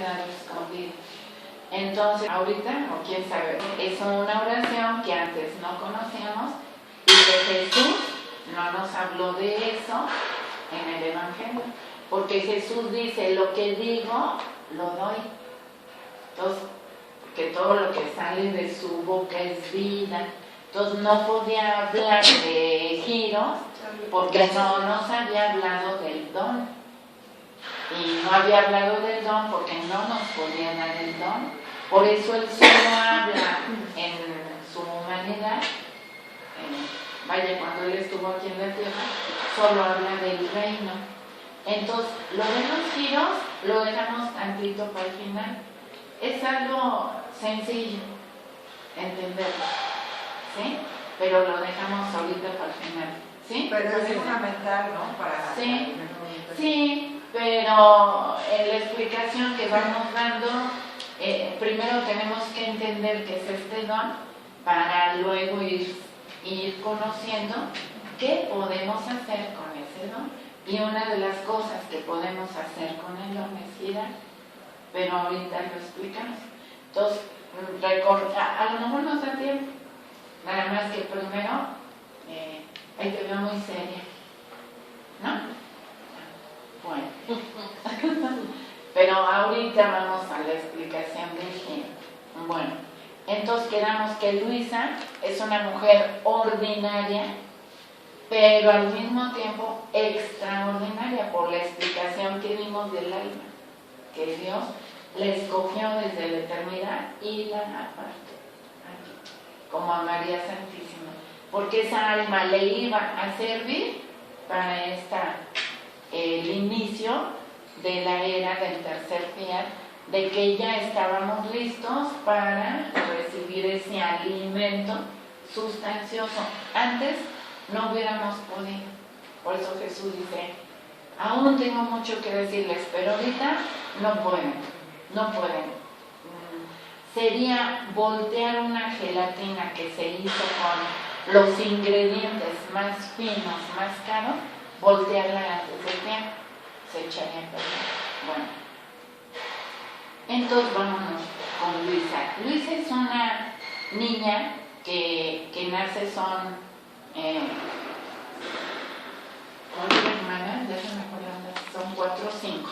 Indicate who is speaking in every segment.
Speaker 1: quedado escondido. Entonces, ahorita, o quién sabe, es una oración que antes no conocíamos y que Jesús no nos habló de eso en el Evangelio. Porque Jesús dice, lo que digo, lo doy. Entonces, que todo lo que sale de su boca es vida. Entonces, no podía hablar de giros porque no nos había hablado del don. Y no había hablado del don porque no nos podía dar el don. Por eso él solo habla en su humanidad. Vaya, cuando él estuvo aquí en la tierra, solo habla del reino. Entonces, lo de los giros lo dejamos tantito para el final. Es algo sencillo entenderlo, ¿sí? Pero lo dejamos ahorita para el final, ¿sí?
Speaker 2: Pero es fundamental, ¿no? Para
Speaker 1: sí, sí, pero en la explicación que vamos dando, primero tenemos que entender qué es este don para luego ir conociendo qué podemos hacer con ese don. Y una de las cosas que podemos hacer con el don es girar, pero ahorita lo explicamos. Entonces, a lo mejor nos da tiempo, nada más que primero, ahí te veo muy seria, ¿no? Bueno, pero ahorita vamos a la explicación del giro. Bueno, entonces quedamos que Luisa es una mujer ordinaria, pero al mismo tiempo extraordinaria por la explicación que dimos del alma, que Dios la escogió desde la eternidad y la apartó aquí, como a María Santísima, porque esa alma le iba a servir para el inicio de la era del tercer fiat, de que ya estábamos listos para recibir ese alimento sustancioso. Antes no hubiéramos podido. Por eso Jesús dice, aún tengo mucho que decirles, pero ahorita no pueden. Sería voltear una gelatina que se hizo con los ingredientes más finos, más caros, voltearla antes del tiempo, se echaría a perder. Bueno, entonces vámonos con Luisa. Luisa es una niña que nace, son 4 hermanas, déjenme acordar, son 4 o 5,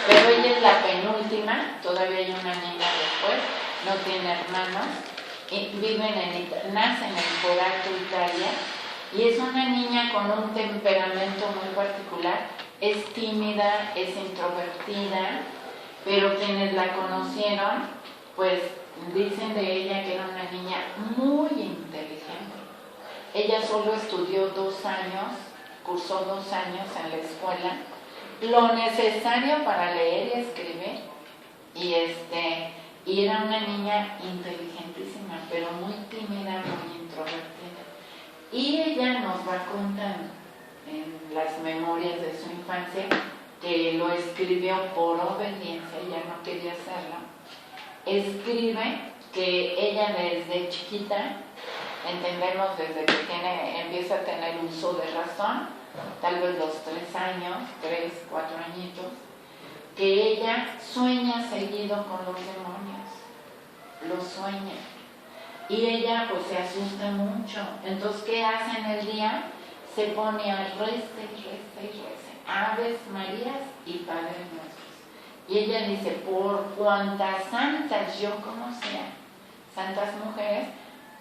Speaker 1: pero ella es la penúltima, todavía hay una niña después, no tiene hermanos, nace en el Forato, Italia, y es una niña con un temperamento muy particular, es tímida, es introvertida, pero quienes la conocieron, pues dicen de ella que era una niña muy inteligente. Ella solo estudió 2 años, cursó 2 años en la escuela, lo necesario para leer y escribir, y era una niña inteligentísima, pero muy tímida, muy introvertida. Y ella nos va contando en las memorias de su infancia, que lo escribió por obediencia, ella no quería hacerlo. Escribe que ella desde chiquita, entendemos desde que empieza a tener uso de razón, tal vez los 3 años, 3, 4 añitos, que ella sueña seguido con los demonios, lo sueña. Y ella pues se asusta mucho. Entonces, ¿qué hace en el día? Se pone a rece, Aves Marías y Padres Nuestros. Y ella dice, por cuantas santas yo conocía, santas mujeres,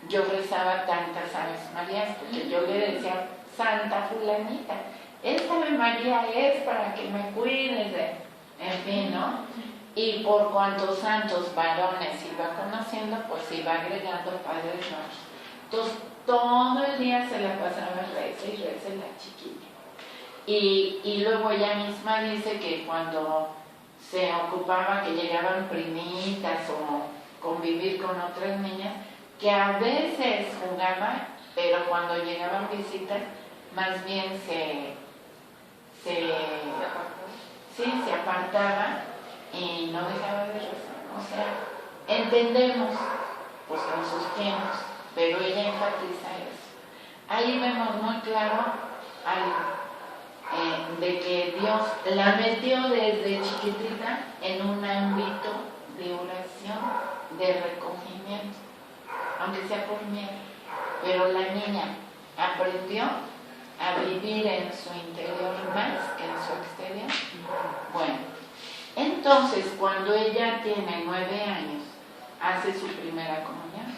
Speaker 1: yo rezaba tantas Aves Marías, porque yo le decía, Santa fulanita, esta Ave María es para que me cuides, en fin, ¿no? Y por cuantos santos varones iba conociendo, pues iba agregando Padres Nuestros. Entonces, todo el día se la pasaba reza y reza la chiquilla. Y luego ella misma dice que cuando se ocupaba, que llegaban primitas o convivir con otras niñas, que a veces jugaba, pero cuando llegaban visitas, más bien se apartaba y no dejaba de rezar. O sea, entendemos pues en sus tiempos, pero ella enfatiza eso. Ahí vemos muy claro algo, de que Dios la metió desde chiquitita en un ámbito Entonces, cuando ella tiene 9 años, hace su primera comunión.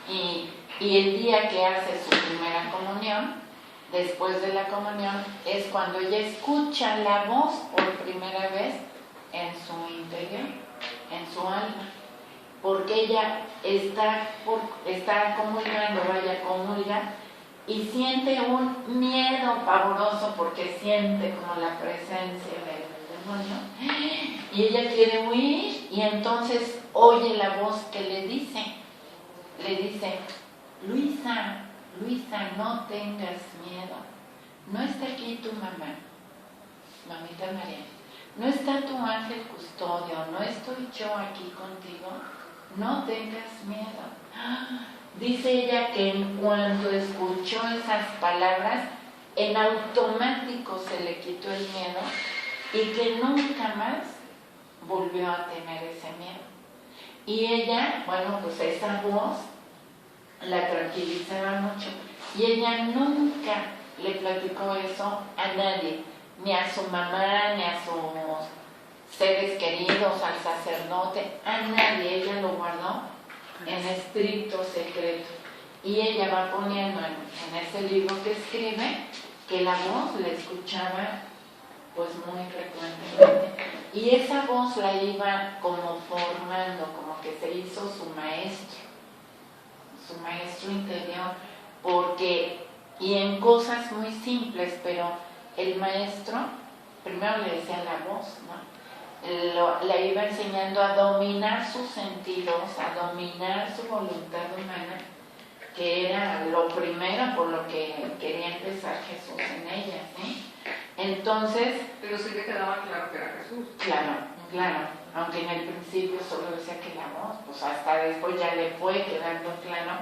Speaker 1: Y el día que hace su primera comunión, después de la comunión, es cuando ella escucha la voz por primera vez en su interior, en su alma. Porque ella está comulgando, comulga, y siente un miedo pavoroso porque siente como la presencia del demonio. Y ella quiere huir, y entonces oye la voz que le dice, Luisa, no tengas miedo, no está aquí tu mamá, mamita María, no está tu ángel custodio, no estoy yo aquí contigo, no tengas miedo. Dice ella que en cuanto escuchó esas palabras, en automático se le quitó el miedo y que nunca más volvió a tener ese miedo. Y ella, bueno, pues esa voz la tranquilizaba mucho. Y ella nunca le platicó eso a nadie, ni a su mamá, ni a sus seres queridos, al sacerdote, a nadie. Ella lo guardó en estricto secreto. Y ella va poniendo en ese libro que escribe que la voz la escuchaba pues muy frecuentemente. Y esa voz la iba como formando, como que se hizo su maestro interior, porque, y en cosas muy simples, pero el maestro primero le decía la voz, ¿no? La iba enseñando a dominar sus sentidos, a dominar su voluntad humana, que era lo primero por lo que quería empezar Jesús en ella, ¿sí? Entonces...
Speaker 2: Pero sí le quedaba claro que era Jesús.
Speaker 1: Claro, aunque en el principio solo decía que la voz, pues hasta después ya le fue quedando claro,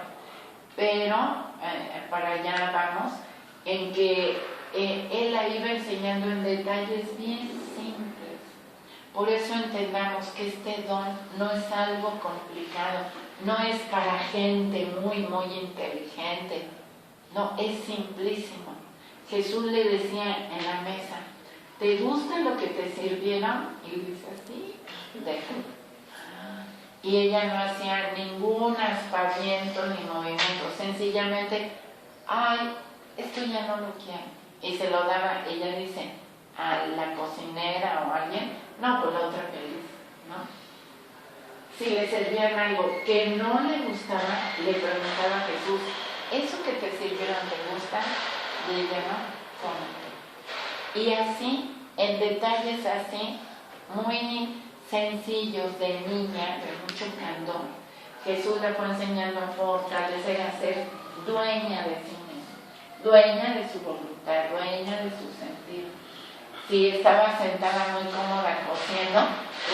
Speaker 1: pero para allá vamos, en que él la iba enseñando en detalles bien simples. Por eso entendamos que este don no es algo complicado, no es para gente muy inteligente, no, es simplísimo. Jesús le decía en la mesa, ¿te gusta lo que te sirvieron? Y dice así, déjalo. Y ella no hacía ningún aspaviento ni movimiento, sencillamente, ay, esto ya no lo quiero. Y se lo daba, ella dice, a la cocinera o a alguien, no, pues la otra feliz, ¿no? Si le servían algo que no le gustaba, le preguntaba a Jesús, ¿eso que te sirvieron te gusta? Y ella no, cómete. Y así, en detalles así, muy sencillos de niña, de mucho candor, Jesús le fue enseñando a fortalecer, a ser dueña de sí misma, dueña de su voluntad, dueña de su sentido. Si estaba sentada muy cómoda cosiendo,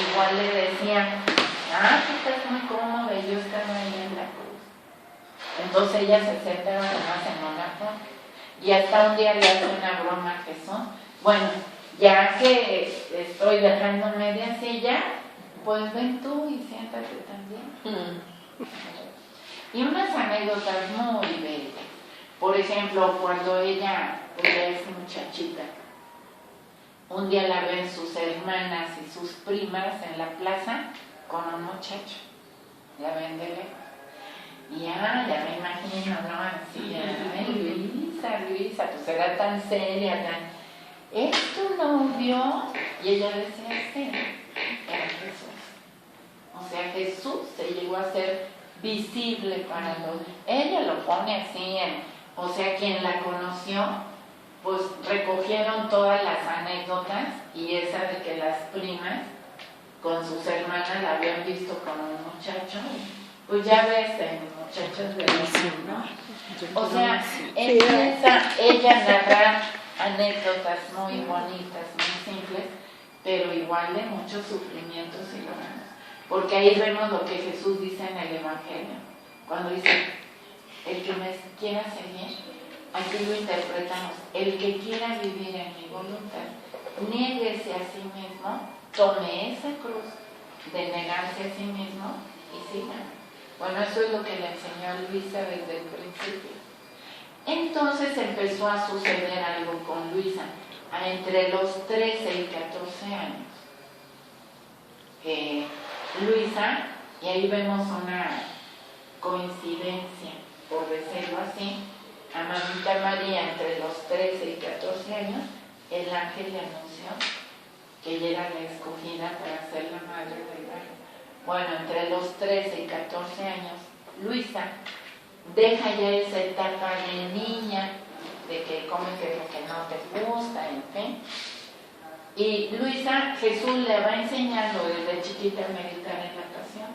Speaker 1: igual le decían, tú estás muy cómoda y yo estaba ahí en la cruz. Entonces ella se sentaba además en una forma. Y hasta un día le hace una broma a Jesús. Bueno, ya que estoy dejando media silla, pues ven tú y siéntate también. Y unas anécdotas muy bellas. Por ejemplo, cuando ella es muchachita, un día la ven sus hermanas y sus primas en la plaza con un muchacho. La ven de lejos. Y ya me imagino, ¿no? Así, Luisa, pues era tan seria, ¿es tu novio? Y ella decía, sí, era Jesús. O sea, Jesús se llegó a ser visible para los... Ella lo pone así, o sea, quien la conoció, pues recogieron todas las anécdotas y esa de que las primas con sus hermanas la habían visto con un muchacho. Pues ya ves, muchachos de ¿no? O sea, empieza ella a narrar anécdotas muy bonitas, muy simples, pero igual de muchos sufrimientos y dolores. Porque ahí vemos lo que Jesús dice en el Evangelio. Cuando dice, el que me quiera seguir, aquí lo interpretamos, el que quiera vivir en mi voluntad, niéguese a sí mismo, tome esa cruz de negarse a sí mismo y sígame. Bueno, eso es lo que le enseñó a Luisa desde el principio. Entonces empezó a suceder algo con Luisa, entre los 13 y 14 años. Luisa, y ahí vemos una coincidencia, por decirlo así, a Mamita María entre los 13 y 14 años, el ángel le anunció que ella era la escogida para ser la madre del Verbo. Bueno, entre los 13 y 14 años, Luisa deja ya esa etapa de niña, de que comes lo que no te gusta, en fin. Y Luisa, Jesús le va enseñando desde chiquita a meditar en la pasión,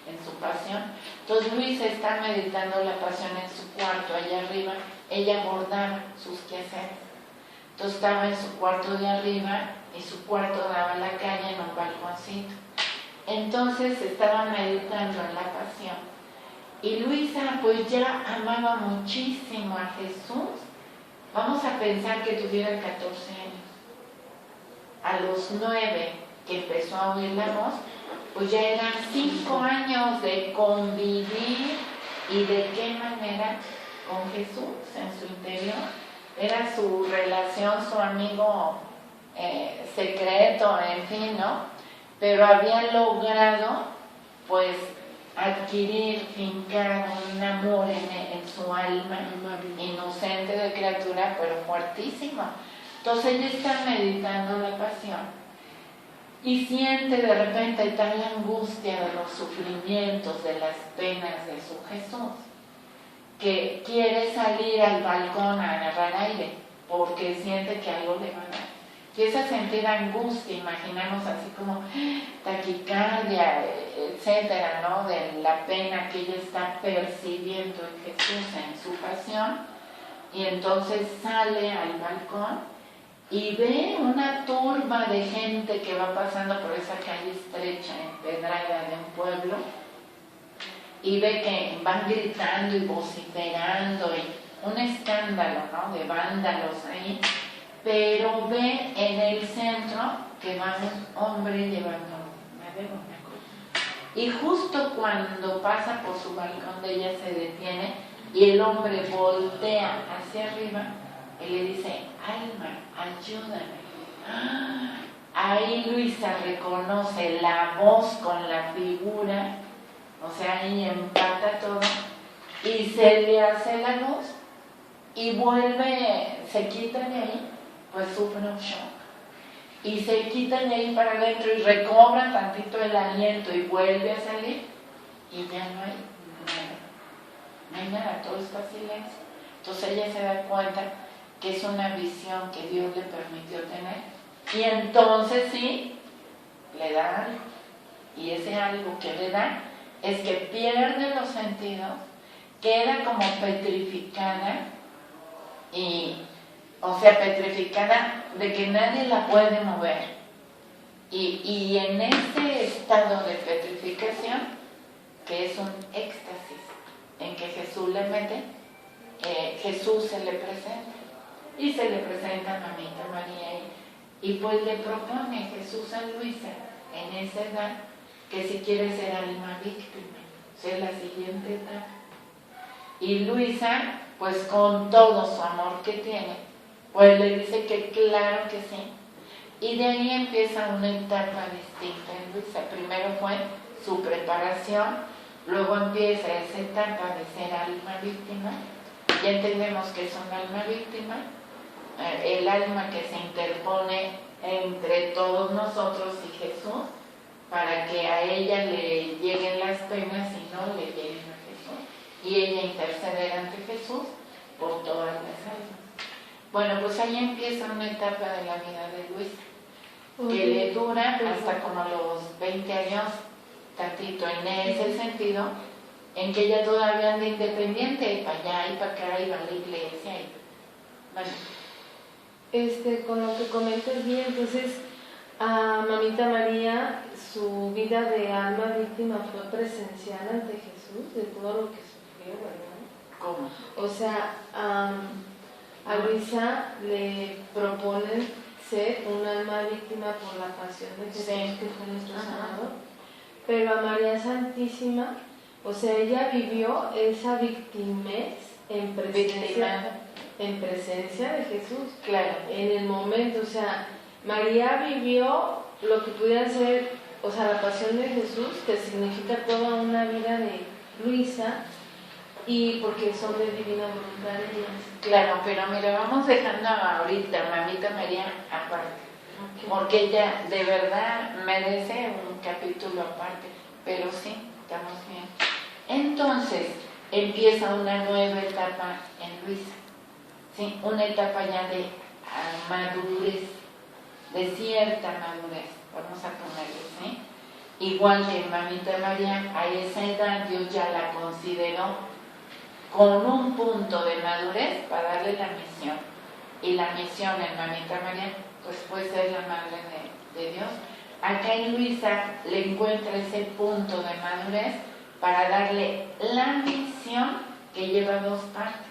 Speaker 1: en su pasión. Entonces Luisa está meditando la pasión en su cuarto, allá arriba. Ella bordaba sus quehaceres. Entonces estaba en su cuarto de arriba y su cuarto daba a la calle en un balconcito. Entonces estaba meditando en la pasión. Y Luisa pues ya amaba muchísimo a Jesús. Vamos a pensar que tuviera 14 años. A los 9 que empezó a oír la voz, pues ya eran 5 años de convivir y de qué manera con Jesús en su interior. Era su relación, su amigo secreto, en fin, ¿no? Pero había logrado pues adquirir, fincar un amor en su alma, inocente de criatura, pero fuertísimo. Entonces ella está meditando la pasión y siente de repente tal angustia de los sufrimientos, de las penas de su Jesús, que quiere salir al balcón a agarrar aire, porque siente que algo le va a dar. Empieza a sentir angustia, imaginamos así como taquicardia, etcétera, ¿no? De la pena que ella está percibiendo en Jesús, en su pasión, y entonces sale al balcón y ve una turba de gente que va pasando por esa calle estrecha, empedrada de un pueblo, y ve que van gritando y vociferando, y un escándalo, ¿no? De vándalos ahí, pero ve en el centro que va un hombre llevando una copa. Y justo cuando pasa por su balcón de ella se detiene y el hombre voltea hacia arriba y le dice: alma, ayúdame. Ahí Luisa reconoce la voz con la figura, o sea, ahí empata todo, y se le hace la luz y vuelve, se quita de ahí, pues sufre un shock. Y se quita de ahí para adentro y recobra tantito el aliento y vuelve a salir y ya no hay nada. No hay nada, todo está silencio. Entonces ella se da cuenta que es una visión que Dios le permitió tener, y entonces sí, le da algo, y ese algo que le da es que pierde los sentidos, queda como petrificada, o sea, petrificada de que nadie la puede mover, y en ese estado de petrificación, que es un éxtasis, en que Jesús le mete, Jesús se le presenta. Y se le presenta a Mamita María y pues le propone Jesús a Luisa en esa edad que si quiere ser alma víctima, ser la siguiente etapa. Y Luisa, pues con todo su amor que tiene, pues le dice que claro que sí. Y de ahí empieza una etapa distinta en Luisa. Primero fue su preparación, luego empieza esa etapa de ser alma víctima. Ya entendemos que es un alma víctima, el alma que se interpone entre todos nosotros y Jesús para que a ella le lleguen las penas y no le lleguen a Jesús, y ella interceder ante Jesús por todas las almas. Bueno, pues ahí empieza una etapa de la vida de Luisa, que le dura hasta como los 20 años, tantito, en ese sentido, en que ella todavía anda independiente, para allá y para acá, y va a la iglesia. Bueno.
Speaker 3: Con lo que comentas bien, entonces a Mamita María, su vida de alma víctima fue presencial ante Jesús, de todo lo que sufrió, ¿verdad?
Speaker 1: ¿Cómo?
Speaker 3: O sea, a Luisa le proponen ser un alma víctima por la pasión de Jesús, sí, que fue nuestro Salvador, pero a María Santísima, o sea, ella vivió esa victimez en presencia de Jesús,
Speaker 1: claro,
Speaker 3: en el momento. O sea, María vivió lo que pudiera ser, o sea, la pasión pasión de Jesús, que significa toda una vida de Luisa, y porque son de divina voluntad ellas.
Speaker 1: Claro, pero mira, vamos dejando ahorita Mamita María aparte,
Speaker 3: Okay.
Speaker 1: porque ella de verdad merece un capítulo aparte, pero sí, estamos bien. Entonces empieza una nueva etapa en Luisa, ¿sí? Una etapa ya de madurez, de cierta madurez, vamos a ponerle, ¿sí? Igual que Mamita María, a esa edad Dios ya la consideró con un punto de madurez para darle la misión. Y la misión en Mamita María, pues puede ser la madre de Dios. Acá en Luisa le encuentra ese punto de madurez para darle la misión que lleva dos partes.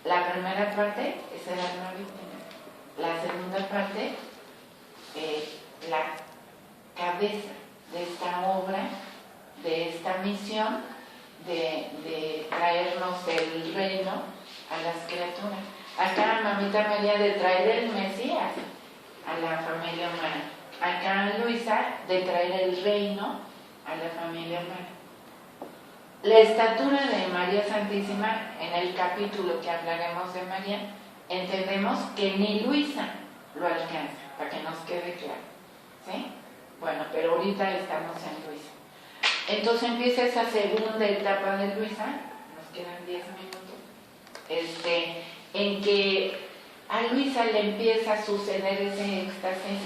Speaker 1: La primera parte es el alma víctima. La segunda parte, la cabeza de esta obra, de esta misión, de traernos el reino a las criaturas. Acá Mamita María de traer el Mesías a la familia humana. Acá Luisa de traer el reino a la familia humana. La estatura de María Santísima, en el capítulo que hablaremos de María, entendemos que ni Luisa lo alcanza, para que nos quede claro, ¿sí? Bueno, pero ahorita estamos en Luisa. Entonces empieza esa segunda etapa de Luisa, nos quedan 10 minutos, en que a Luisa le empieza a suceder ese éxtasis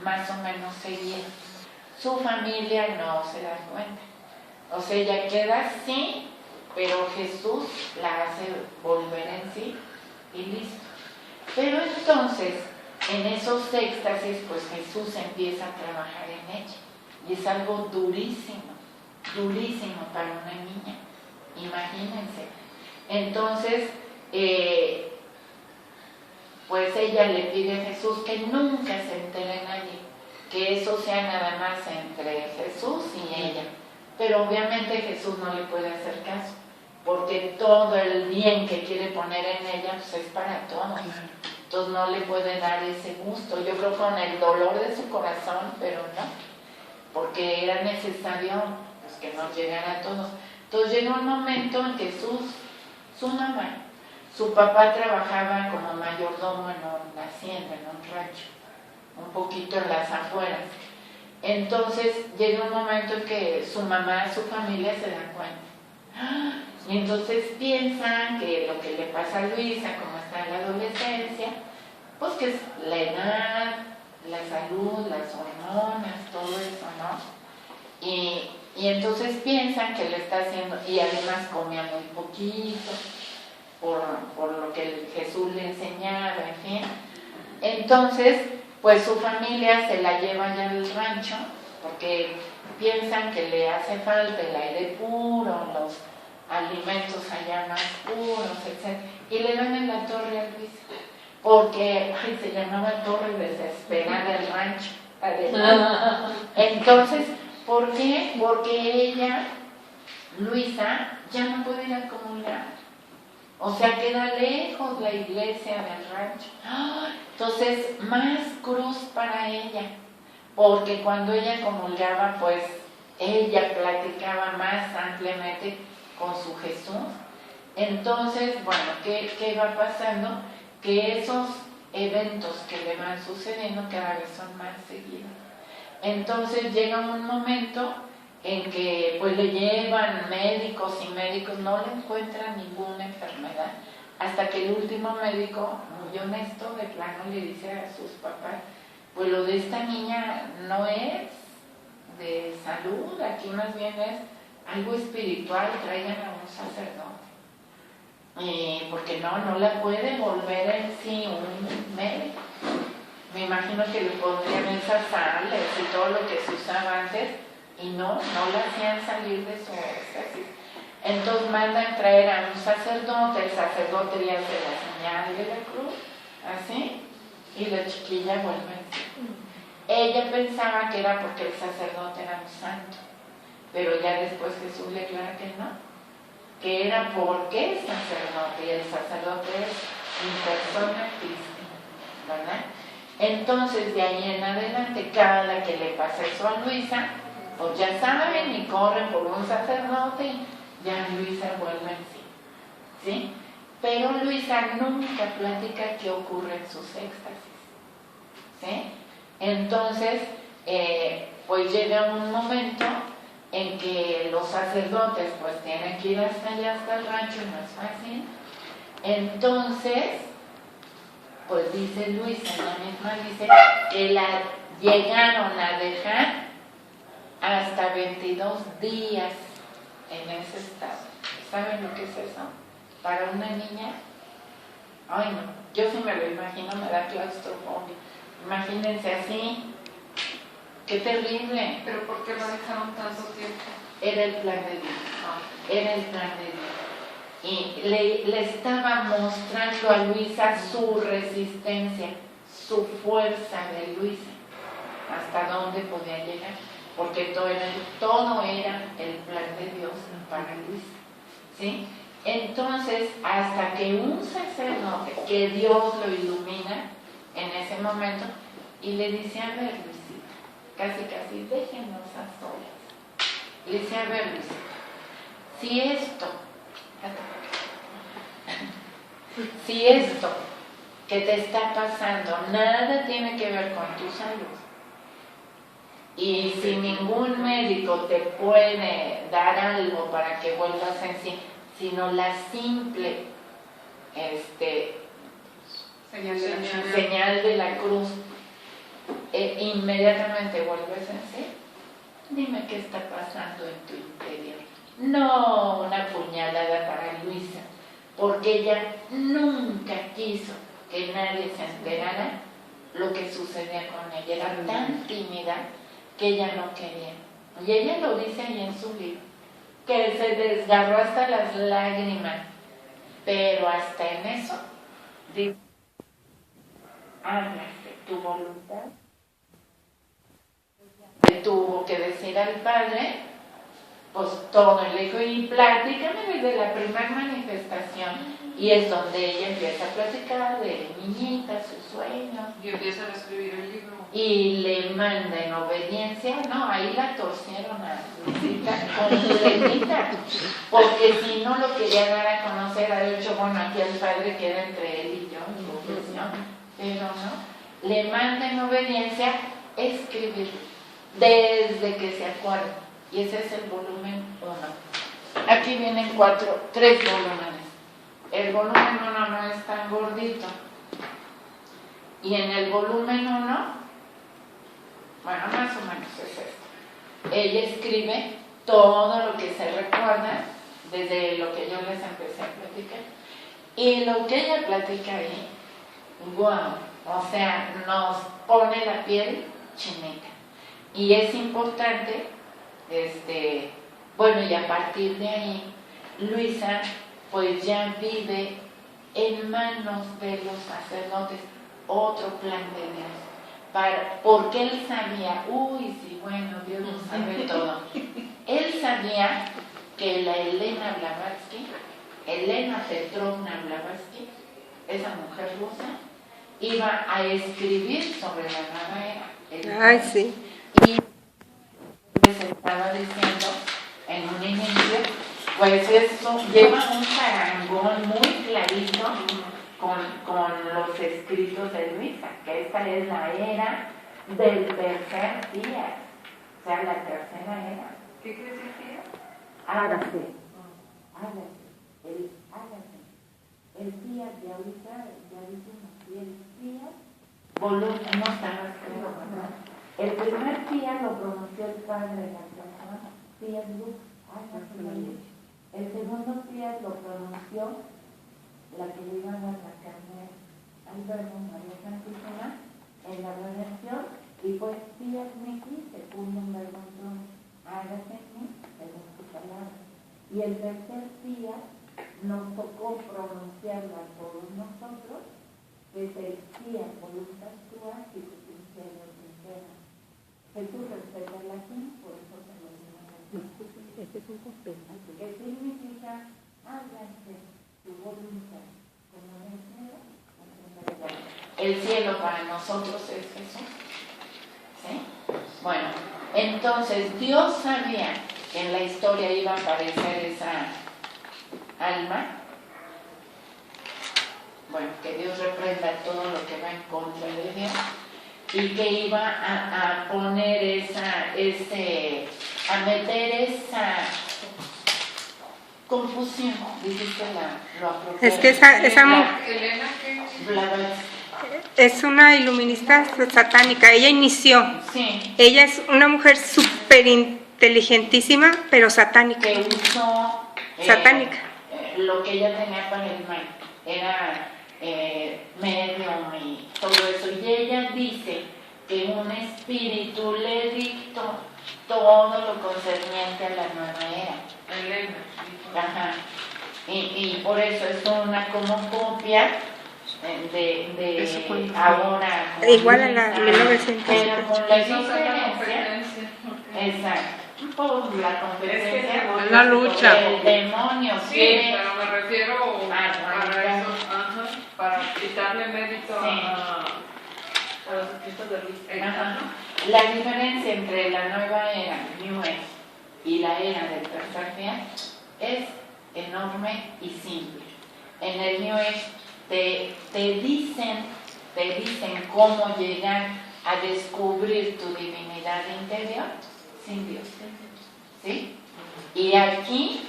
Speaker 1: más o menos seguido. Su familia no se da cuenta. O sea, ella queda así, pero Jesús la hace volver en sí y listo. Pero entonces, en esos éxtasis, pues Jesús empieza a trabajar en ella. Y es algo durísimo, durísimo para una niña. Imagínense. Entonces, pues ella le pide a Jesús que nunca se entere nadie, que eso sea nada más entre Jesús y ella. Pero obviamente Jesús no le puede hacer caso, porque todo el bien que quiere poner en ella pues es para todos. Entonces no le puede dar ese gusto. Yo creo con el dolor de su corazón, pero no, porque era necesario pues, que nos llegara a todos. Entonces llegó un momento en que su mamá, su papá trabajaba como mayordomo en una hacienda, en un rancho, un poquito en las afueras. Entonces llega un momento en que su mamá, su familia se dan cuenta. Y entonces piensan que lo que le pasa a Luisa, como está en la adolescencia, pues que es la edad, la salud, las hormonas, todo eso, ¿no? Y entonces piensan que le está haciendo, y además comía muy poquito, por lo que Jesús le enseñaba, en fin. Entonces, pues su familia se la lleva ya al rancho, porque piensan que le hace falta el aire puro, los alimentos allá más puros, etc. Y le dan en la torre a Luisa, porque se llamaba Torre Desesperada del rancho. Entonces, ¿por qué? Porque ella, Luisa, ya no puede ir a comulgar. O sea, queda lejos la iglesia del rancho. Entonces, más cruz para ella, porque cuando ella comulgaba, pues ella platicaba más ampliamente con su Jesús. Entonces, bueno, ¿qué va pasando? Que esos eventos que le van sucediendo cada vez son más seguidos. Entonces llega un momento en que pues le llevan médicos y médicos, no le encuentran ninguna enfermedad, hasta que el último médico, muy honesto, de plano le dice a sus papás, pues lo de esta niña no es de salud, aquí más bien es algo espiritual, traigan a un sacerdote, porque no la puede volver en sí un médico. Me imagino que le pondrían esas sales y todo lo que se usaba antes, y no la hacían salir de su éxtasis. Entonces mandan traer a un sacerdote, el sacerdote le hace la señal de la cruz, así, y la chiquilla vuelve en sí. Ella pensaba que era porque el sacerdote era un santo, pero ya después Jesús le aclara que no, que era porque el sacerdote, y el sacerdote es mi persona cristina, ¿verdad? Entonces de ahí en adelante, cada que le pasa eso a Luisa, Pues ya saben y corren por un sacerdote y ya Luisa vuelve en sí. ¿Sí? Pero Luisa nunca platica qué ocurre en sus éxtasis. ¿Sí? Entonces, pues llega un momento en que los sacerdotes pues tienen que ir hasta allá, hasta el rancho, y no es fácil. Entonces, pues dice Luisa, ella misma dice que la llegaron a dejar hasta 22 días en ese estado. ¿Saben lo que es eso? Para una niña, ay no, yo sí me lo imagino, me da claustrofobia. Imagínense así, qué terrible.
Speaker 2: ¿Pero por qué lo dejaron tanto tiempo?
Speaker 1: Era el plan de Dios, era el plan de Dios. Y le estaba mostrando a Luisa su resistencia, su fuerza de Luisa, hasta dónde podía llegar, porque todo era el plan de Dios para Luisa. ¿Sí? Entonces, hasta que un sacerdote, que Dios lo ilumina en ese momento, y le dice, a ver, Luisita, casi, déjenos a solas. Le dice, a ver, Luisita, si esto que te está pasando nada tiene que ver con tu salud, y si ningún médico te puede dar algo para que vuelvas en sí, sino la simple señal de la cruz, inmediatamente vuelves en sí, dime qué está pasando en tu interior. No una puñalada para Luisa, porque ella nunca quiso que nadie se enterara lo que sucedía con ella. Era tan tímida que ella no quería. Y ella lo dice ahí en su libro, que se desgarró hasta las lágrimas, pero hasta en eso dice, hágase tu voluntad. Le tuvo que decir al padre, pues todo, y le dijo, y platícame desde la primera manifestación, y es donde ella empieza a platicar de niñita, sus sueños,
Speaker 2: Y empieza a escribir el libro.
Speaker 1: y le manda en obediencia, no, ahí la torcieron a Luisita completita, porque si no lo quería dar a conocer, ha dicho, bueno, aquí el padre queda entre él y yo en confesión, pero no, le manda en obediencia escribir desde que se acuerda, y ese es el volumen 1. Aquí vienen 3 volúmenes. El volumen 1 no es tan gordito, y en el volumen 1, bueno, más o menos es esto. Ella escribe todo lo que se recuerda desde lo que yo les empecé a platicar. Y lo que ella platica ahí, wow, o sea, nos pone la piel chinita. Y es importante, bueno, y a partir de ahí, Luisa pues ya vive en manos de los sacerdotes otro plan de Dios. Porque él sabía, sí, bueno, Dios lo sabe todo. Él sabía que la Elena Petrovna Blavatsky, esa mujer rusa, iba a escribir sobre la nueva era.
Speaker 4: Ay, sí.
Speaker 1: Y les estaba diciendo en un inicio, pues eso lleva un parangón muy clarito con los escritos de Luisa, que esta es la era del tercer día, o sea, la tercera era.
Speaker 2: ¿Qué quiere decir tía?
Speaker 1: Hágase. El día de ahorita, ya dijimos, y el día, volumen, no estaba escrito, ¿verdad? El primer día lo pronunció el padre de la persona, Díaz Luz, el segundo día lo pronunció la que le iba a dar la carne al verbo María Santísima en la redención, y pues Díaz Miki, secundum verbo hágase en mí, según su palabra. Y el tercer día nos tocó pronunciarlo a todos nosotros, que es el día voluntas tua y tu sincero sincera. Jesús respeta el latín, por eso te lo digo así.
Speaker 4: Este es un compendio.
Speaker 1: ¿Qué significa? Hágase tu voluntad, como en el cielo, así en la tierra. El cielo para nosotros es Jesús. ¿Sí? Bueno. Entonces Dios sabía que en la historia iba a aparecer esa alma. Bueno, que Dios reprenda todo lo que va en contra de Dios y que iba a poner a meter esa confusión, dijiste lo apropiado.
Speaker 4: Es que esa
Speaker 2: Elena, ¿qué?
Speaker 4: es una iluminista satánica. Ella inició.
Speaker 1: Sí.
Speaker 4: Ella es una mujer súper inteligentísima, pero satánica.
Speaker 1: Que usó
Speaker 4: Satánica.
Speaker 1: Lo que ella tenía para el mal. Era medium y todo eso. Y ella dice que un espíritu le dictó todo lo concerniente a la nueva era.
Speaker 2: Elena.
Speaker 1: Ajá. Y por eso es una como copia de ahora.
Speaker 4: Igual a la 1900.
Speaker 1: Pero con la
Speaker 2: Eso es la
Speaker 1: diferencia.
Speaker 2: competencia.
Speaker 1: Exacto. Por la competencia.
Speaker 2: Es la lucha.
Speaker 1: El demonio
Speaker 2: Sí,
Speaker 1: quiere.
Speaker 2: pero me refiero para
Speaker 1: ya.
Speaker 2: eso, para quitarle mérito
Speaker 1: Sí.
Speaker 2: a los escritos de Luis.
Speaker 1: Ajá. La diferencia entre la nueva era, New Age, y la era del tercer día es enorme y simple. En el New Age te dicen cómo llegar a descubrir tu divinidad interior sin Dios. ¿Sí? Y aquí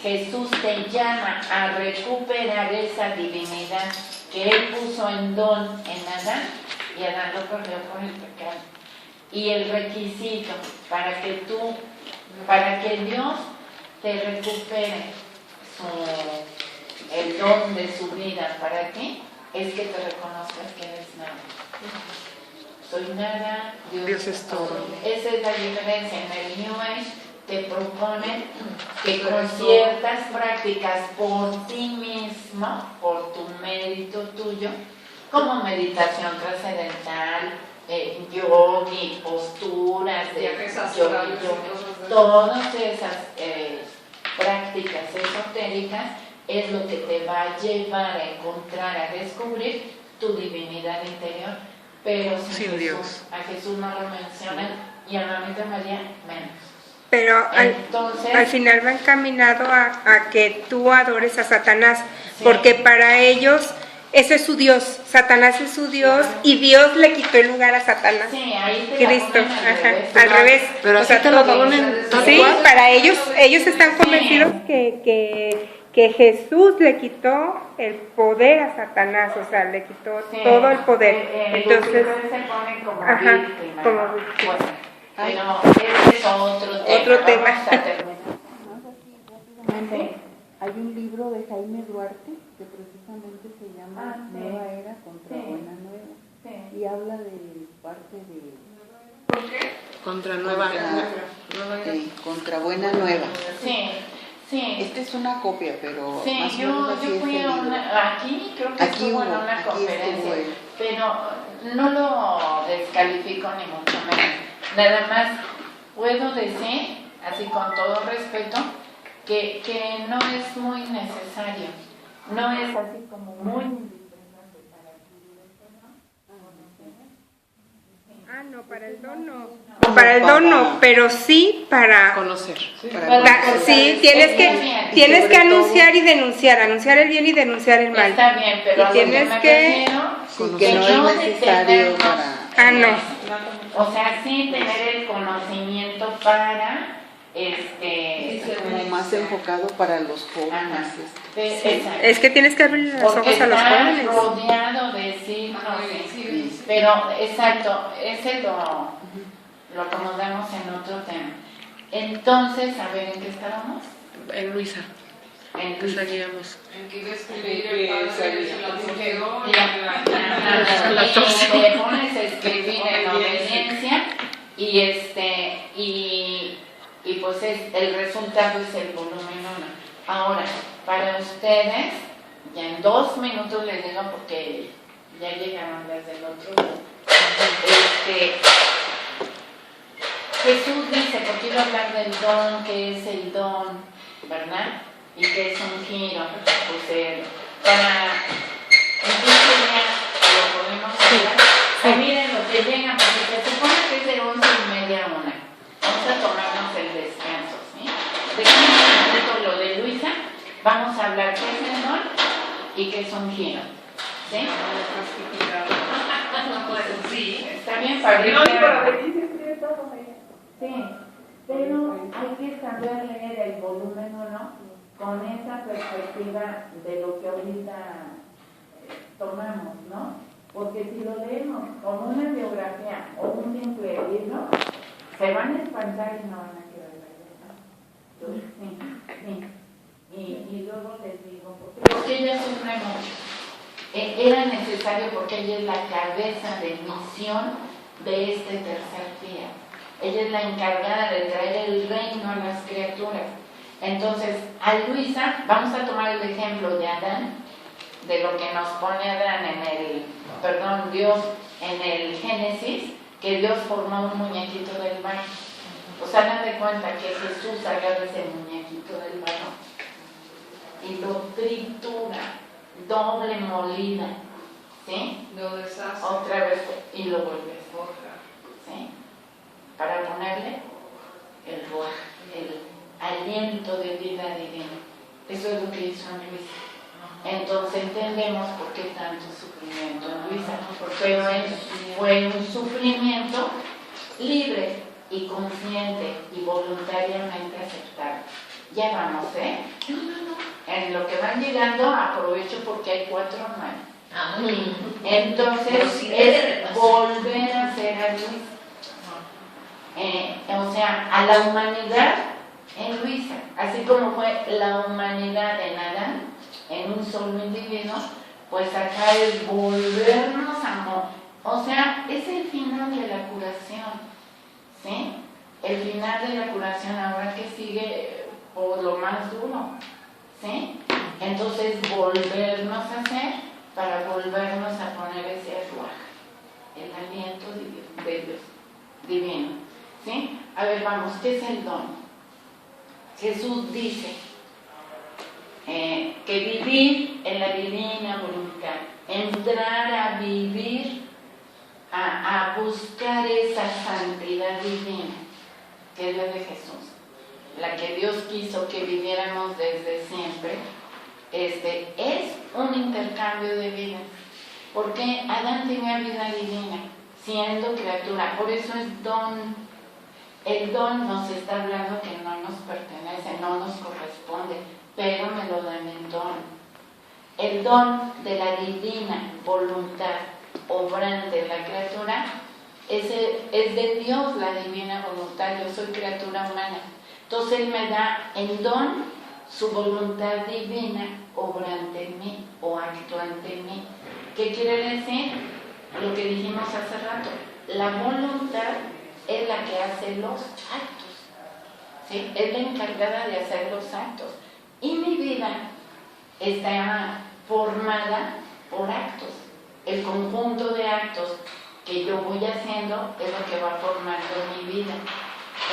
Speaker 1: Jesús te llama a recuperar esa divinidad que Él puso en don en Adán, y Adán lo perdió por el pecado. Y el requisito para que Dios te recupere el don de su vida para ti, es que te reconozcas que eres nada. Soy nada, Dios es todo. Esa es la diferencia. En el New Age te proponen que con ciertas prácticas por ti mismo, por tu mérito tuyo, como meditación trascendental, yogi, posturas de
Speaker 2: Viajes astrales y
Speaker 1: yogi,
Speaker 2: cosas de
Speaker 1: todas esas prácticas esotéricas es lo que te va a llevar a encontrar, a descubrir tu divinidad interior, pero sin Jesús.
Speaker 4: Dios.
Speaker 1: A Jesús no lo mencionan y a Mamita María menos.
Speaker 4: Pero
Speaker 1: Entonces,
Speaker 4: al final va encaminado a que tú adores a Satanás,
Speaker 1: Sí.
Speaker 4: porque para ellos ese es su Dios, Satanás es su Dios, y Dios le quitó el lugar a Satanás.
Speaker 1: sí, ahí te la
Speaker 4: Cristo,
Speaker 1: ponen
Speaker 4: al revés.
Speaker 5: Pero
Speaker 4: O
Speaker 5: así
Speaker 4: sea,
Speaker 5: te lo
Speaker 4: todo.
Speaker 5: ponen tal
Speaker 4: Sí,
Speaker 5: cual.
Speaker 4: para ellos están convencidos que Jesús le quitó el poder a Satanás, o sea, le quitó
Speaker 1: Sí.
Speaker 4: todo el poder. Entonces,
Speaker 1: Lucifer se pone como
Speaker 4: ajá,
Speaker 1: víctima,
Speaker 4: como
Speaker 1: ¿no?
Speaker 4: víctima.
Speaker 1: Bueno, pero ese es otro tema.
Speaker 4: tema.
Speaker 1: Vamos a terminar.
Speaker 6: Rápidamente, hay un libro de Jaime Duarte que precisamente se llama
Speaker 1: Ah, sí.
Speaker 6: Nueva Era contra
Speaker 1: Sí.
Speaker 6: Buena Nueva
Speaker 1: Sí.
Speaker 6: y habla de parte de
Speaker 2: ¿Por qué?
Speaker 5: Contra nueva.
Speaker 6: contra Buena Nueva.
Speaker 1: Sí, sí.
Speaker 6: Esta es una copia, pero
Speaker 1: Sí,
Speaker 6: más o menos así
Speaker 1: yo
Speaker 6: es
Speaker 1: fui
Speaker 6: el
Speaker 1: a
Speaker 6: libro.
Speaker 1: aquí creo que
Speaker 6: Aquí
Speaker 1: estuvo en
Speaker 6: hubo,
Speaker 1: una
Speaker 6: aquí
Speaker 1: conferencia,
Speaker 6: estuvo él.
Speaker 1: pero no lo descalifico ni mucho menos. Nada más puedo decir, así con todo respeto, que no es muy necesario. No es así como muy indispensable para adquirir esto, ¿no?
Speaker 4: Ah, no, para el don no. Para el don no, pero sí para...
Speaker 5: Conocer.
Speaker 4: Sí, tienes que anunciar y denunciar el bien y denunciar el mal.
Speaker 1: Está bien, pero
Speaker 4: Y
Speaker 1: a lo que
Speaker 4: tienes
Speaker 1: me
Speaker 4: que-
Speaker 1: refiero,
Speaker 6: Sí, que no es necesario para...
Speaker 4: Ah, no.
Speaker 1: O sea, sí tener el conocimiento para
Speaker 6: como más enfocado para los jóvenes.
Speaker 1: Ajá.
Speaker 6: este.
Speaker 1: Exacto.
Speaker 4: Es que tienes que abrir los
Speaker 1: Porque
Speaker 4: ojos a los
Speaker 1: está
Speaker 4: jóvenes.
Speaker 1: rodeado de signos,
Speaker 2: Sí.
Speaker 1: pero exacto, ese lo acomodamos en otro tema. Entonces, a ver, ¿en qué estábamos?
Speaker 5: En Luisa.
Speaker 1: En
Speaker 5: Que seguíamos.
Speaker 2: En que iba a escribir el padre se la torció y
Speaker 1: Ajá,
Speaker 5: la
Speaker 1: y
Speaker 5: torció.
Speaker 1: te pones a escribir en obediencia y pues el resultado es el volumen 1. Ahora, para ustedes, ya en 2 minutos les digo porque ya llegaron desde el otro lado. Jesús dice, porque iba a hablar del don, que es el don, ¿verdad? Y que es un giro, pues para entonces ya lo podemos hablar. Miren lo que llega, porque se supone que es de 11:30 a 1. vamos a hablar qué es el don y qué es un giro. ¿Sí?
Speaker 2: Sí.
Speaker 1: Está bien,
Speaker 2: Para
Speaker 1: Fabián.
Speaker 2: venir se escribe todo.
Speaker 1: Sí, pero hay que saber leer el volumen 1 con esa perspectiva de lo que ahorita tomamos, ¿no? Porque si lo leemos como una biografía o un simple libro, se van a espantar y no van a querer leer. Sí, sí. Y luego les digo, porque ella sufre mucho. Era necesario porque ella es la cabeza de misión de este tercer día. Ella es la encargada de traer el reino a las criaturas. Entonces, a Luisa, vamos a tomar el ejemplo de Adán, de lo que nos pone Adán Dios en el Génesis, que Dios formó un muñequito del barro. Pues hagan de cuenta que Jesús agarra ese muñequito del barro y lo tritura, doble molida, ¿sí?
Speaker 2: Lo deshace.
Speaker 1: Otra vez y lo vuelve a forjar, ¿sí? Para ponerle el ruaj, el aliento de vida divina. Eso es lo que hizo en Luisa. Entonces entendemos por qué tanto sufrimiento en Luisa, pero fue un sufrimiento libre y consciente y voluntariamente aceptado. Ya vamos, ¿eh? En lo que van llegando, aprovecho porque hay 4 más. Entonces es volver a ser a Luisa. O sea, a la humanidad en Luisa, así como fue la humanidad en Adán, en un solo individuo, pues acá es volvernos amor. O sea, es el final de la curación, ¿sí? El final de la curación ahora que sigue por lo más duro, ¿sí? Entonces volvernos a hacer para volvernos a poner ese ruaj, el aliento de Dios divino, ¿sí? A ver, vamos, ¿qué es el don? Jesús dice que vivir en la divina voluntad, entrar a vivir, a buscar esa santidad divina, que es la de Jesús, la que Dios quiso que viviéramos desde siempre, es un intercambio de vida, porque Adán tenía vida divina, siendo criatura, por eso es don. El don nos está hablando que no nos pertenece, no nos corresponde, pero me lo dan en don. El don de la divina voluntad obrante en la criatura es de Dios, la divina voluntad. Yo soy criatura humana. Entonces Él me da en don su voluntad divina obrante en mí o actuante en mí. ¿Qué quiere decir? Lo que dijimos hace rato. La voluntad es la que hace los actos, ¿sí? Es la encargada de hacer los actos. Y mi vida está formada por actos. El conjunto de actos que yo voy haciendo es lo que va formando mi vida.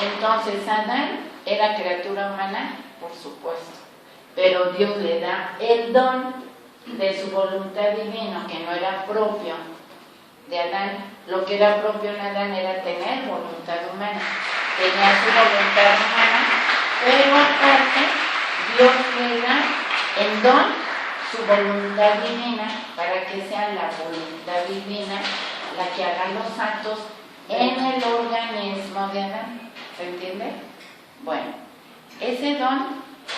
Speaker 1: Entonces, Adán era criatura humana, por supuesto, pero Dios le da el don de su voluntad divina, que no era propio de Adán. Lo que era propio en Adán era tener voluntad humana, tenía su voluntad humana, pero aparte Dios le da el don su voluntad divina para que sea la voluntad divina la que haga los actos en el organismo de Adán. ¿Se entiende? Bueno, ese don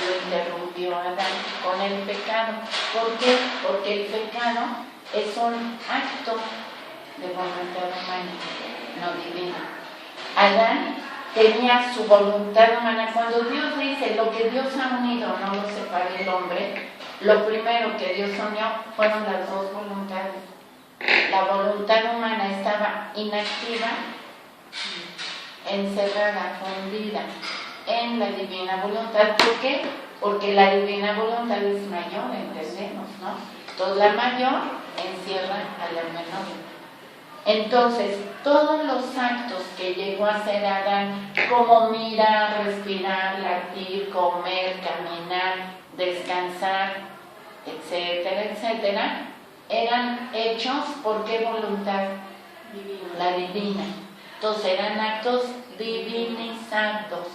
Speaker 1: lo interrumpió Adán con el pecado. ¿Por qué? Porque el pecado es un acto de voluntad humana, no divina. Adán tenía su voluntad humana. Cuando Dios dice lo que Dios ha unido no lo separe el hombre, lo primero que Dios unió fueron las dos voluntades. La voluntad humana estaba inactiva, encerrada, fundida en la divina voluntad. ¿Por qué? Porque la divina voluntad es mayor, entendemos, ¿no? Entonces la mayor encierra a la menor. Entonces, todos los actos que llegó a hacer Adán, como mirar, respirar, latir, comer, caminar, descansar, etcétera, etcétera, eran hechos por qué voluntad? Divina. La divina. Entonces eran actos divinizados,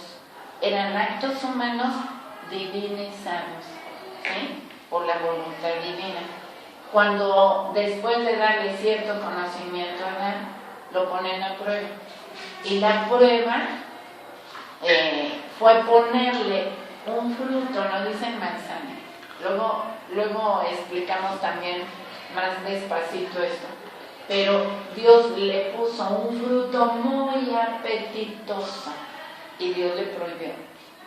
Speaker 1: eran actos humanos divinizados. ¿sí? Por la voluntad divina. Cuando después de darle cierto conocimiento a Adán, lo ponen a prueba. Y la prueba fue ponerle un fruto, no dicen manzana. Luego explicamos también más despacito esto. Pero Dios le puso un fruto muy apetitoso y Dios le prohibió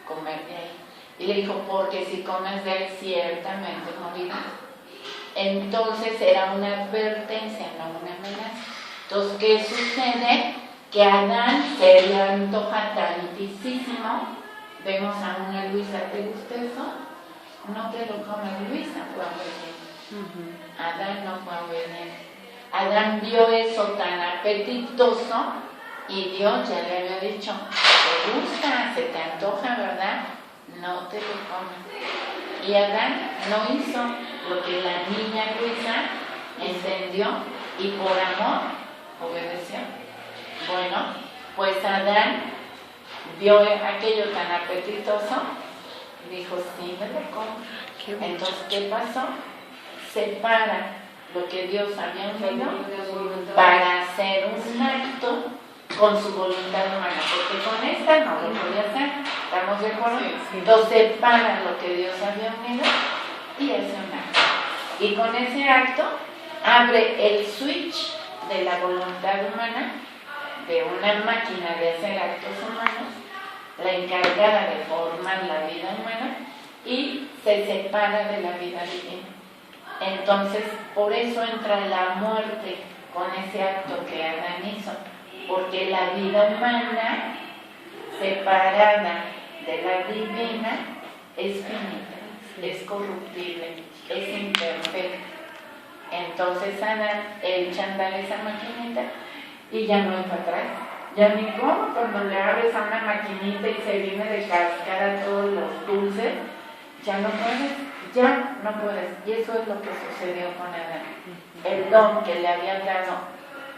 Speaker 1: comer de ahí. Y le dijo, porque si comes de él ciertamente morirás. Entonces era una advertencia, no una amenaza. Entonces, ¿qué sucede? Que a Adán se le antoja tantísimo. Vemos a una Luisa, ¿te gusta eso? No te lo come Luisa, fue obediente. Adán no fue obediente. Adán vio eso tan apetitoso y Dios ya le había dicho, te gusta, se te antoja, ¿verdad? No te lo comes. Y Adán no hizo lo que la niña Luisa entendió y por amor obedeció. Bueno, pues Adán vio aquello tan apetitoso y dijo, sí, me lo como. Entonces, ¿qué pasó? Separa lo que Dios había unido para hacer un acto con su voluntad humana, porque con esta no lo podía hacer, ¿estamos de acuerdo? Sí. Entonces separa lo que Dios había unido y hace un acto. Y con ese acto abre el switch de la voluntad humana, de una máquina de hacer actos humanos, la encargada de formar la vida humana, y se separa de la vida divina. Entonces, por eso entra la muerte con ese acto que Adán hizo, porque la vida humana, separada de la divina, es finita, es corruptible, es imperfecta. Entonces Adán echa a andar esa maquinita y ya no hay para atrás. Ya ni cómo cuando le abres a una maquinita y se viene de cascada todos los dulces, ya no puedes. Ya no puedes, y eso es lo que sucedió con Adán. El don que le habían dado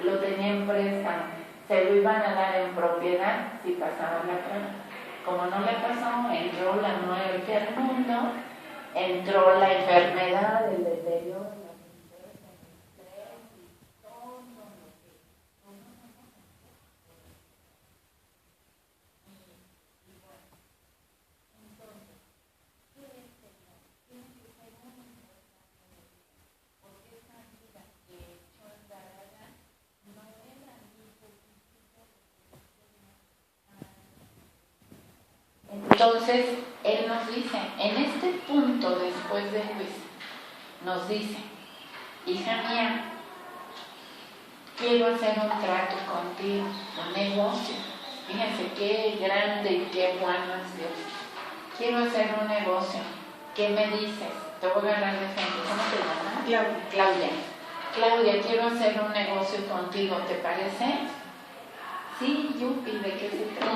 Speaker 1: lo tenía en préstamo, se lo iban a dar en propiedad si pasaba la prueba. Como no le pasó, entró la muerte al mundo, entró la enfermedad, el deterioro, entonces, él nos dice, en este punto después del juicio, nos dice, hija mía, quiero hacer un trato contigo, un negocio. Fíjense qué grande y qué bueno es Dios. Quiero hacer un negocio. ¿Qué me dices? Te voy a hablar de ejemplo. ¿Cómo te llamas? Claudia. Claudia, quiero hacer un negocio contigo, ¿te parece? Sí, Yupi, ¿de qué se trata?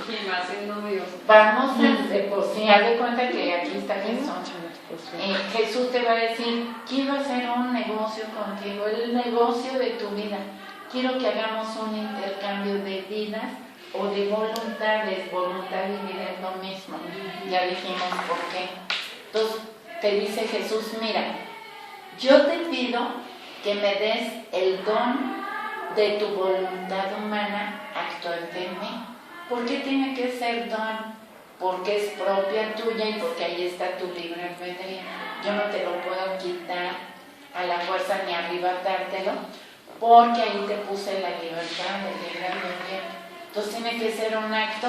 Speaker 2: ¿Quién va a ser novios?
Speaker 1: Vamos a, pues sí, haz de cuenta que aquí está Jesús. Jesús te va a decir, quiero hacer un negocio contigo, el negocio de tu vida. Quiero que hagamos un intercambio de vidas o de voluntades. Voluntad y vida es lo mismo. Ya dijimos por qué. Entonces te dice Jesús, mira, yo te pido que me des el don de tu voluntad humana actuante en mí. ¿Por qué tiene que ser don? Porque es propia tuya y porque ahí está tu libre albedrío. Yo no te lo puedo quitar a la fuerza ni arrebatártelo, porque ahí te puse la libertad, el libre albedrío. Entonces tiene que ser un acto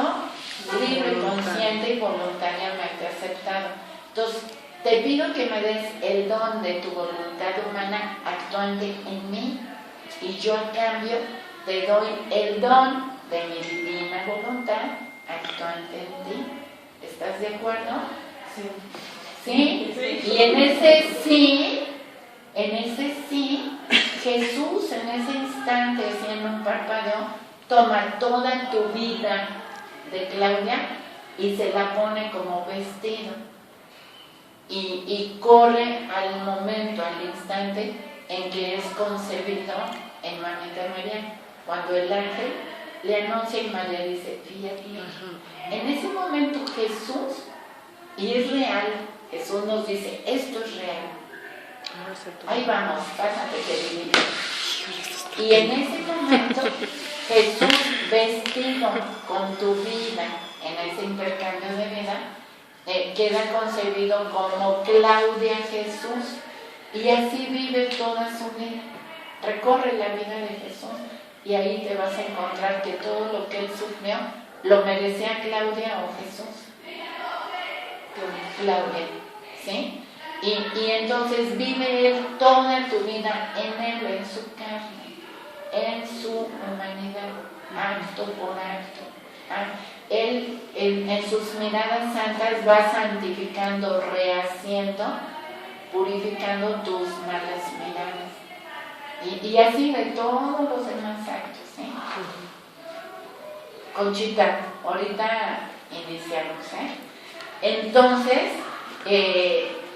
Speaker 1: libre, consciente y voluntariamente aceptado. Entonces te pido que me des el don de tu voluntad humana actuante en mí, y yo a cambio te doy el don de mi divina voluntad actuante en ti. ¿Estás de acuerdo?
Speaker 3: Sí.
Speaker 1: ¿Sí?
Speaker 2: Sí.
Speaker 1: Y en ese sí, Jesús en ese instante, haciendo un parpadeo, toma toda tu vida de Claudia y se la pone como vestido. Y corre al momento, al instante en que es concebido en Mamita María, cuando el ángel le anuncia y María dice, fíjate. En ese momento Jesús, y es real, Jesús nos dice, esto es real.
Speaker 5: Ahora se toma.
Speaker 1: Ahí vamos, pásate que vivimos. Y en ese momento, Jesús vestido con tu vida, en ese intercambio de vida, queda concebido como Claudia Jesús. Y así vive toda su vida. Recorre la vida de Jesús. Y ahí te vas a encontrar que todo lo que él sufrió, lo merecía Claudia o Jesús. Claudia, ¿sí? Y entonces vive él toda tu vida en él, en su carne, en su humanidad, acto por acto. Él en sus miradas santas va santificando, rehaciendo, purificando tus malas miradas. Y así de todos los demás actos, ¿sí? Conchita, ahorita iniciamos, Entonces,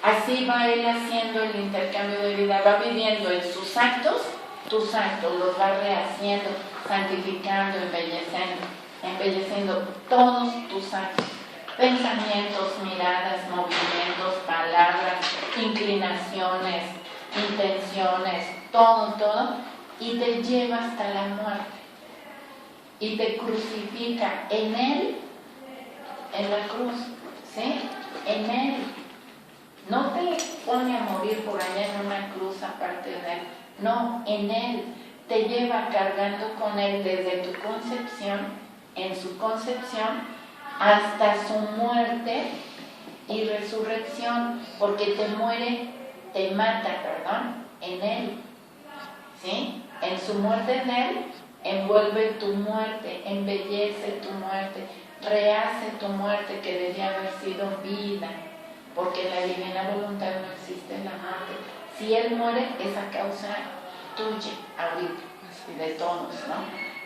Speaker 1: así va él haciendo el intercambio de vida, va viviendo en sus actos, tus actos, los va rehaciendo, santificando, embelleciendo todos tus actos, pensamientos, miradas, movimientos, palabras, inclinaciones, intenciones, todo, y te lleva hasta la muerte, y te crucifica en él, en la cruz, ¿sí? En él. No te pone a morir por allá en una cruz aparte de él. No, en él. Te lleva cargando con él desde tu concepción, en su concepción, hasta su muerte y resurrección. Porque te mata, en él. ¿Sí? En su muerte en él, envuelve tu muerte, embellece tu muerte, rehace tu muerte que debía haber sido vida, porque en la divina voluntad no existe la muerte. Si él muere es a causa tuya, ahorita, de todos, ¿no?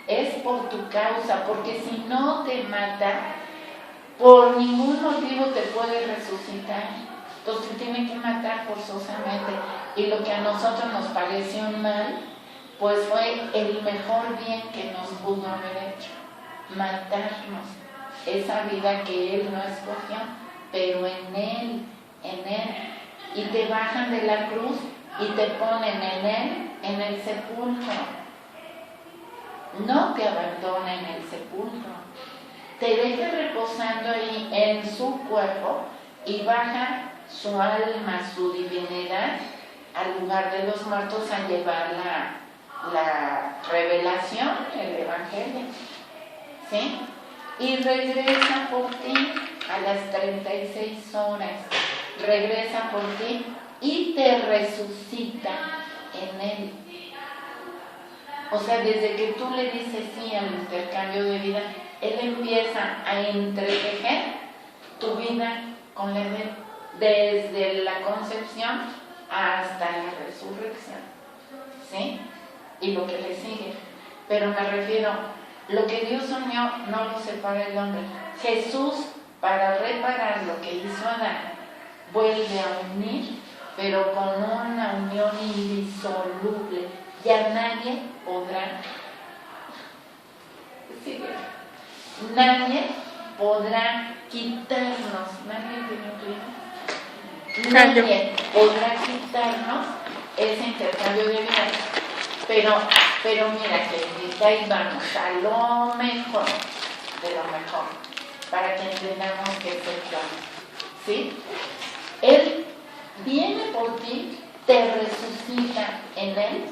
Speaker 1: Es por tu causa, porque si no te mata, por ningún motivo te puede resucitar. Entonces te tiene que matar forzosamente. Y lo que a nosotros nos pareció un mal, pues fue el mejor bien que nos pudo haber hecho, matarnos esa vida que él no escogió, pero en él, y te bajan de la cruz y te ponen en él, en el sepulcro. No te abandona en el sepulcro, te deja reposando ahí en su cuerpo y baja su alma, su divinidad, al lugar de los muertos a llevar la revelación, el evangelio, ¿sí? Y regresa por ti a las 36 horas, regresa por ti y te resucita en él. O sea, desde que tú le dices sí al intercambio de vida, él empieza a entretejer tu vida con la de él, desde la concepción hasta la resurrección, ¿sí? Y lo que le sigue. Pero me refiero, lo que Dios unió no lo separa el hombre. Jesús, para reparar lo que hizo Adán, vuelve a unir, pero con una unión indisoluble. Ya nadie podrá, sí, nadie podrá quitarnos, nadie podrá quitarnos ese intercambio de vida. Pero mira, que ahí vamos a lo mejor de lo mejor, para que entendamos que es el plan, ¿sí? Él viene por ti, te resucita en él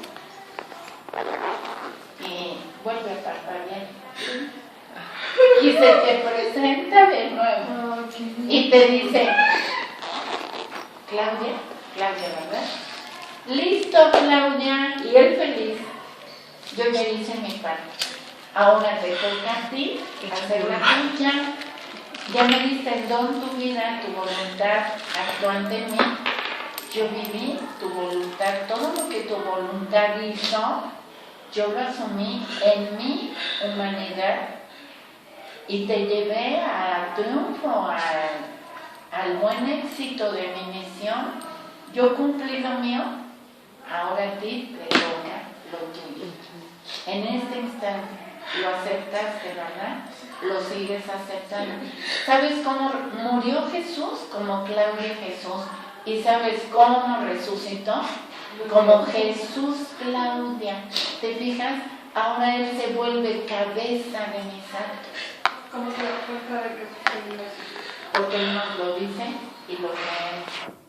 Speaker 1: y vuelve a parpadear y se te presenta de nuevo y te dice, Claudia, ¿verdad? Listo, Claudia, y él feliz. Yo ya hice mi parte. Ahora te toca a ti hacer la tuya. Ya me diste el don, tu vida, tu voluntad actuó ante mí. Yo viví tu voluntad, todo lo que tu voluntad hizo, yo lo asumí en mi humanidad y te llevé al triunfo, al buen éxito de mi misión. Yo cumplí lo mío, ahora a ti te toca lo tuyo. En este instante, lo aceptaste, ¿verdad? Lo sigues aceptando. ¿Sabes cómo murió Jesús? Como Claudia Jesús. ¿Y sabes cómo resucitó? Como Jesús Claudia. ¿Te fijas? Ahora Él se vuelve cabeza de mis actos.
Speaker 2: ¿Cómo se da cuenta de que
Speaker 1: Porque Él nos lo dice y lo creemos.